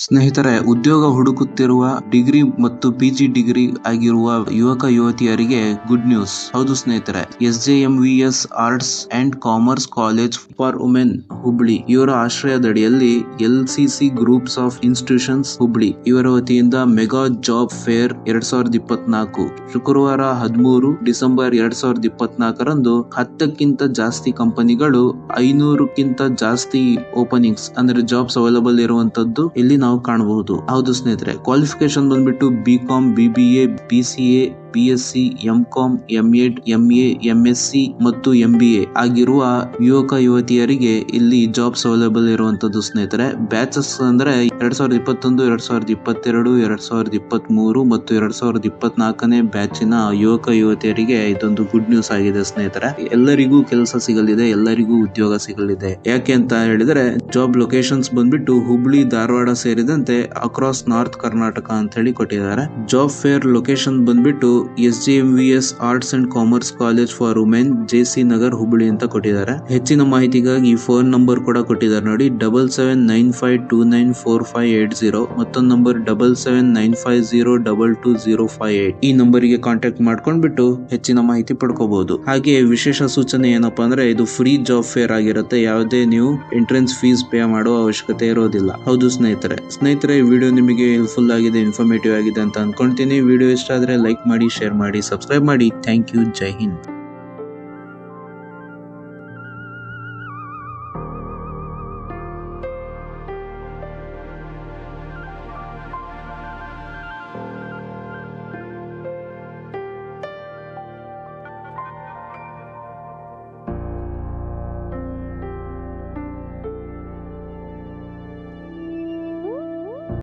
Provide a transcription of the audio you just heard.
ಸ್ನೇಹಿತರೆ, ಉದ್ಯೋಗ ಹುಡುಕುತ್ತಿರುವ ಡಿಗ್ರಿ ಮತ್ತು ಪಿಜಿ ಡಿಗ್ರಿ ಆಗಿರುವ ಯುವಕ ಯುವತಿಯರಿಗೆ ಗುಡ್ ನ್ಯೂಸ್. ಹೌದು ಸ್ನೇಹಿತರೆ, SJMVS arts and commerce college for women Hubli ಇವರ ಆಶ್ರಯದಡಿಯಲ್ಲಿ LCC groups of institutions Hubli ಇವರ ವತಿಯಿಂದ ಮೆಗಾ ಜಾಬ್ ಫೇರ್ 2024 ಶುಕ್ರವಾರ 13 ಡಿಸೆಂಬರ್ 2024ರಂದು 10ಕ್ಕಿಂತ ಜಾಸ್ತಿ ಕಂಪನಿಗಳು 500ಕ್ಕಿಂತ ಜಾಸ್ತಿ ಓಪನಿಂಗ್ಸ್ ಅಂದ್ರೆ ಜಾಬ್ಸ್ ಅವೈಲಬಲ್ ಇರುವಂತದ್ದು ಇಲ್ಲಿ ನಾವು ಕಾಣಬಹುದು. ಹೌದು ಸ್ನೇಹಿತರೆ, ಕ್ವಾಲಿಫಿಕೇಶನ್ ಬಂದ್ಬಿಟ್ಟು BCom, BBA, BCA, BSc, MCom, M.Ed, MA, MSc ಮತ್ತು MBA ಆಗಿರುವ ಯುವಕ ಯುವತಿಯರಿಗೆ ಇಲ್ಲಿ ಜಾಬ್ಸ್ ಅವೈಲೇಬಲ್ ಇರುವಂತದ್ದು ಸ್ನೇಹಿತರೆ. ಬ್ಯಾಚಸ್ ಅಂದ್ರೆ 2021, 2022, 2023 ಮತ್ತು 2024ನೇ ಬ್ಯಾಚಿನ ಯುವಕ ಯುವತಿಯರಿಗೆ ಇದೊಂದು ಗುಡ್ ನ್ಯೂಸ್ ಆಗಿದೆ ಸ್ನೇಹಿತರೆ. ಎಲ್ಲರಿಗೂ ಕೆಲಸ ಸಿಗಲಿದೆ, ಎಲ್ಲರಿಗೂ ಉದ್ಯೋಗ ಸಿಗಲಿದೆ. ಯಾಕೆ ಅಂತ ಹೇಳಿದ್ರೆ ಜಾಬ್ ಲೊಕೇಶನ್ಸ್ ಬಂದ್ಬಿಟ್ಟು ಹುಬ್ಳಿ, ಧಾರವಾಡ ಸೇರಿದಂತೆ ಅಕ್ರಾಸ್ ನಾರ್ತ್ ಕರ್ನಾಟಕ ಅಂತ ಹೇಳಿ ಕೊಟ್ಟಿದ್ದಾರೆ. ಜಾಬ್ ಫೇರ್ ಲೊಕೇಶನ್ ಬಂದ್ಬಿಟ್ಟು SJMVS arts and commerce college for women, JC Nagar, Hubli ಅಂತ ಕೊಟ್ಟಿದ್ದಾರೆ. ಹೆಚ್ಚಿನ ಮಾಹಿತಿಗಾಗಿ ಫೋನ್ ನಂಬರ್ ಕೂಡ ಕೊಟ್ಟಿದ್ದಾರೆ ನೋಡಿ, 7795294580 ಮತ್ತೊಂದು ನಂಬರ್ 7795022058. ಈ ನಂಬರಿಗೆ ಕಾಂಟ್ಯಾಕ್ಟ್ ಮಾಡ್ಕೊಂಡ್ಬಿಟ್ಟು ಹೆಚ್ಚಿನ ಮಾಹಿತಿ ಪಡ್ಕೋಬಹುದು. ಹಾಗೆ ವಿಶೇಷ ಸೂಚನೆ ಏನಪ್ಪಾ ಅಂದ್ರೆ ಇದು ಫ್ರೀ ಜಾಬ್ ಫೇರ್ ಆಗಿರುತ್ತೆ. ಯಾವುದೇ ನೀವು ಎಂಟ್ರೆನ್ಸ್ ಫೀಸ್ ಪೇ ಮಾಡುವ ಅವಶ್ಯಕತೆ ಇರೋದಿಲ್ಲ. ಹೌದು ಸ್ನೇಹಿತರೆ, ಈ ವಿಡಿಯೋ ನಿಮಗೆ ಹೆಲ್ಪ್ಫುಲ್ ಆಗಿದೆ, ಇನ್ಫಾರ್ಮೇಟಿವ್ ಆಗಿದೆ ಅಂತ ಅನ್ಕೊಂತೀನಿ. ವಿಡಿಯೋ ಇಷ್ಟ ಆದ್ರೆ ಲೈಕ್ ಮಾಡಿ, ಶೇರ್ ಮಾಡಿ, ಸಬ್ಸ್ಕ್ರೈಬ್ ಮಾಡಿ. Thank you. ಜೈ ಹಿಂದ್.